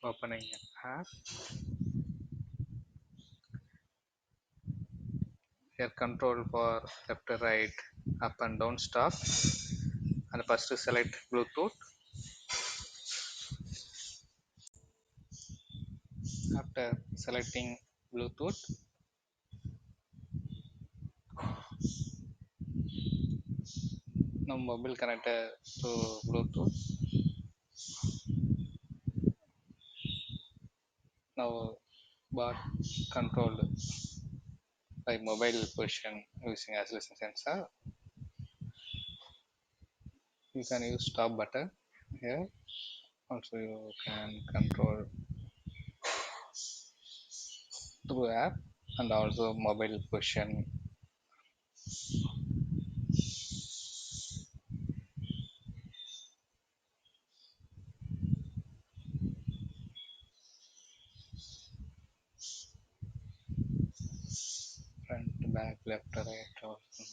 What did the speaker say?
Opening an app. Here control for left to right, up and down, stop. And first select Bluetooth. After selecting Bluetooth, now mobile connected to Bluetooth. Now bot controlled by mobile position using acceleration sensor. You can use stop button here. Also you can control through app and also mobile position. Front, back, left, right, also.